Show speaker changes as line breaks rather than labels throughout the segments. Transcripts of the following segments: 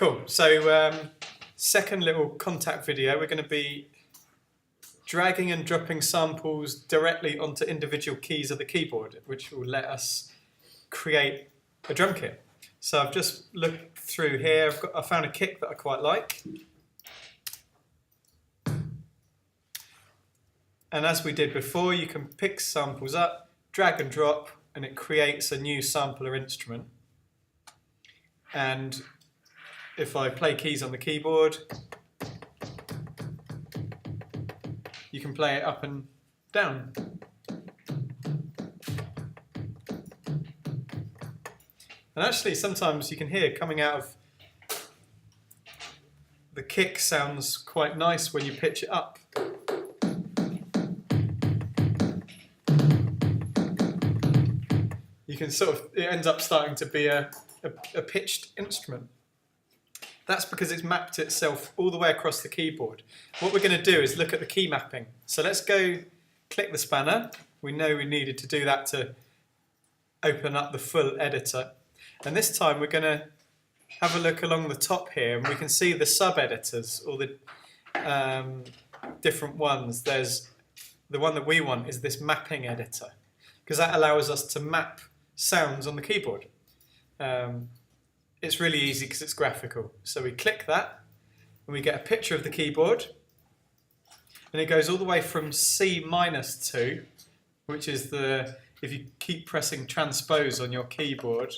Cool. So second little Kontakt video, we're going to be dragging and dropping samples directly onto individual keys of the keyboard, which will let us create a drum kit. So I've just looked through here. I found a kick that I quite like. And as we did before, you can pick samples up, drag and drop, and it creates a new sampler instrument. And if I play keys on the keyboard, you can play it up and down. And actually sometimes you can hear coming out of the kick sounds quite nice when you pitch it up. You can it ends up starting to be a pitched instrument. That's because it's mapped itself all the way across the keyboard. What we're going to do is look at the key mapping. So let's go click the spanner. We know we needed to do that to open up the full editor. And this time we're going to have a look along the top here and we can see the sub-editors, or the different ones. There's the one that we want is this mapping editor, because that allows us to map sounds on the keyboard. It's really easy because it's graphical. So we click that and we get a picture of the keyboard, and it goes all the way from C-2, which is if you keep pressing transpose on your keyboard,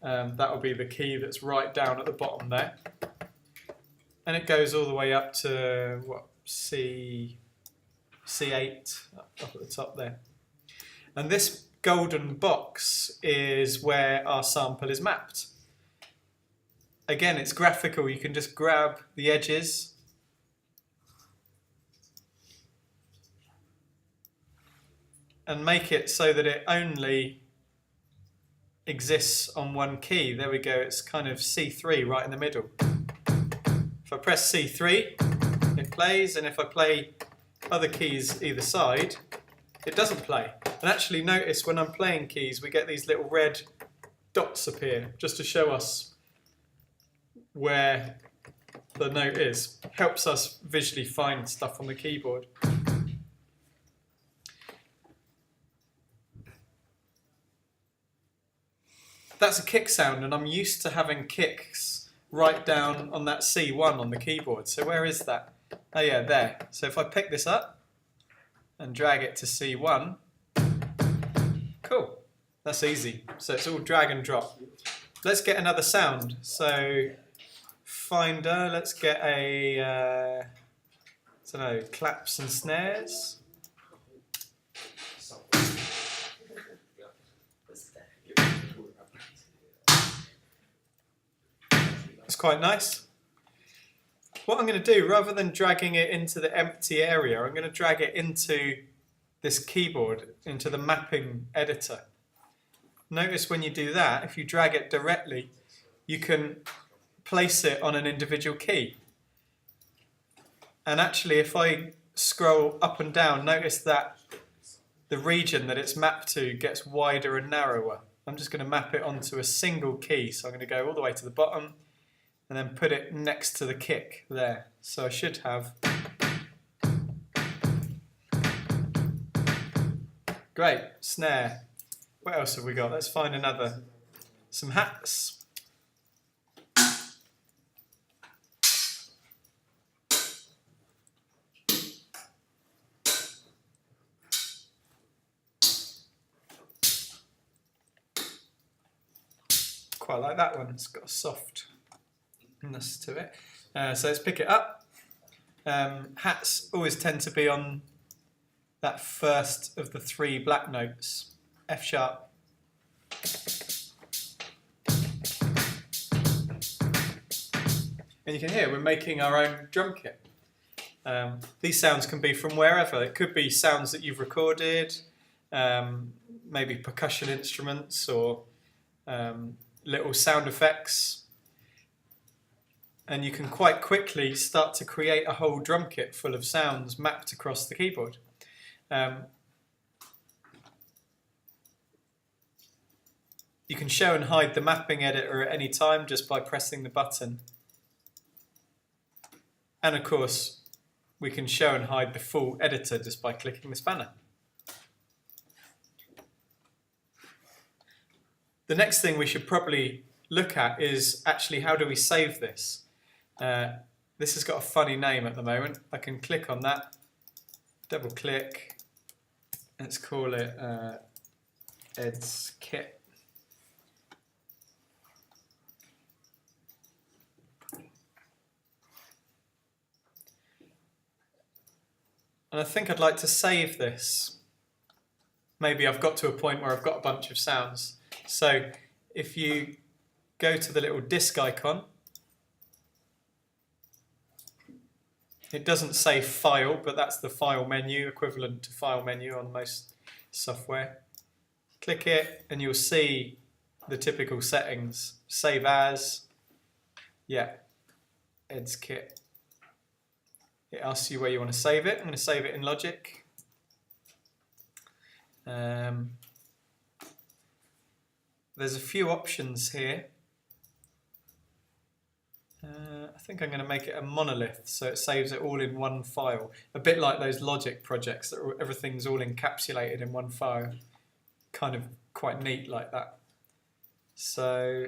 that will be the key that's right down at the bottom there. And it goes all the way up to what, C8 up at the top there. And this golden box is where our sample is mapped. Again, it's graphical. You can just grab the edges and make it so that it only exists on one key. There we go. It's kind of C3 right in the middle. If I press C3, it plays, and if I play other keys either side, it doesn't play. And actually notice when I'm playing keys, we get these little red dots appear just to show us where the note is. Helps us visually find stuff on the keyboard. That's a kick sound, and I'm used to having kicks right down on that C1 on the keyboard. So where is that? Oh yeah, there. So if I pick this up and drag it to C1, cool, that's easy. So it's all drag and drop. Let's get another sound. So Finder, let's get a, I don't know, claps and snares. It's quite nice. What I'm going to do, rather than dragging it into the empty area, I'm going to drag it into this keyboard, into the mapping editor. Notice when you do that, if you drag it directly, you can place it on an individual key. And actually, if I scroll up and down, notice that the region that it's mapped to gets wider and narrower. I'm just going to map it onto a single key, so I'm going to go all the way to the bottom and then put it next to the kick there. So I should have... Great, snare. What else have we got? Let's find another. Some hats. Quite like that one. It's got a softness to it. So let's pick it up. Hats always tend to be on that first of the three black notes. F sharp. And you can hear we're making our own drum kit. These sounds can be from wherever. It could be sounds that you've recorded, maybe percussion instruments, or little sound effects. And you can quite quickly start to create a whole drum kit full of sounds mapped across the keyboard. You can show and hide the mapping editor at any time just by pressing the button. And of course, we can show and hide the full editor just by clicking the spanner. The next thing we should probably look at is actually how do we save this. This has got a funny name at the moment. I can click on that, double click, let's call it Ed's Kit. And I think I'd like to save this. Maybe I've got to a point where I've got a bunch of sounds. So if you go to the little disk icon, it doesn't say file, but that's the file menu, equivalent to file menu on most software. Click it and you'll see the typical settings. Save as, yeah, Ed's Kit. It asks you where you want to save it. I'm going to save it in Logic. There's a few options here. I think I'm going to make it a monolith so it saves it all in one file. A bit like those Logic projects that everything's all encapsulated in one file. Kind of quite neat like that. So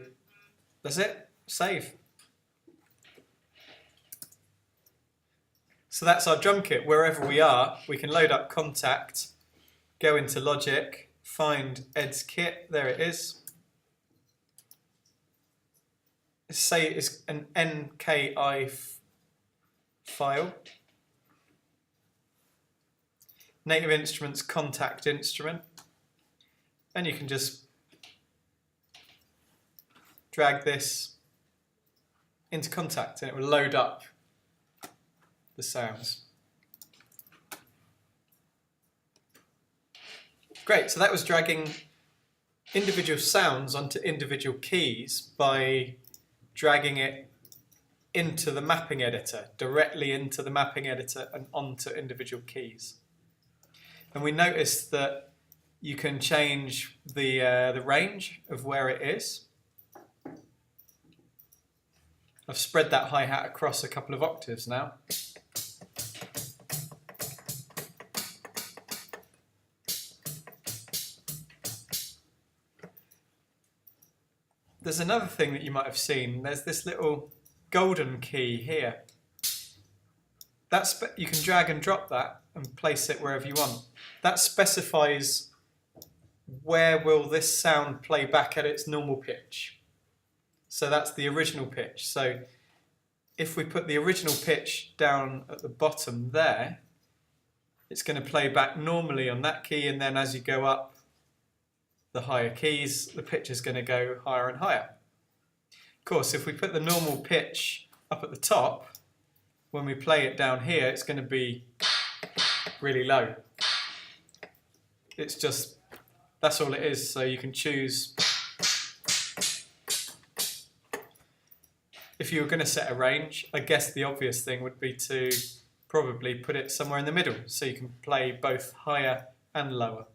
that's it. Save. So that's our drum kit. Wherever we are, we can load up Kontakt, go into Logic, find Ed's Kit. There it is. Say it's an NKI file. Native Instruments Kontakt instrument. And you can just drag this into Kontakt and it will load up the sounds. Great, so that was dragging individual sounds onto individual keys by dragging it into the mapping editor, directly into the mapping editor and onto individual keys. And we noticed that you can change the range of where it is. I've spread that hi-hat across a couple of octaves now. There's another thing that you might have seen. There's this little golden key here. You can drag and drop that and place it wherever you want. That specifies where will this sound play back at its normal pitch. So that's the original pitch. So if we put the original pitch down at the bottom there, it's going to play back normally on that key, and then as you go up the higher keys, the pitch is going to go higher and higher. Of course, if we put the normal pitch up at the top, when we play it down here, it's going to be really low. It's just, that's all it is. So you can choose. If you were going to set a range, I guess the obvious thing would be to probably put it somewhere in the middle so you can play both higher and lower.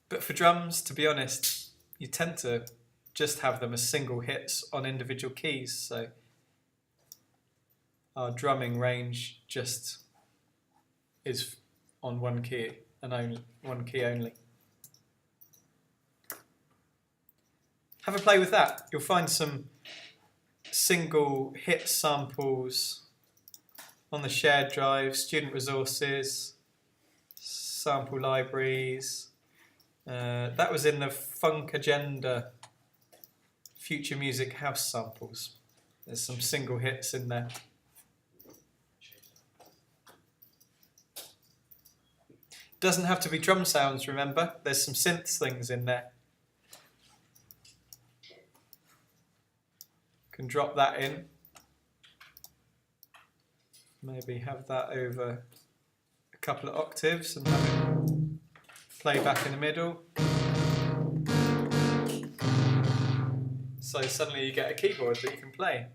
But for drums, to be honest, you tend to just have them as single hits on individual keys. So our drumming range just is on one key and only one key only. Have a play with that. You'll find some single hit samples on the shared drive, student resources, sample libraries. That was in the Funk Agenda Future Music House samples. There's some single hits in there. Doesn't have to be drum sounds, remember. There's some synths things in there. Can drop that in. Maybe have that over a couple of octaves and have it play back in the middle. So suddenly you get a keyboard that you can play.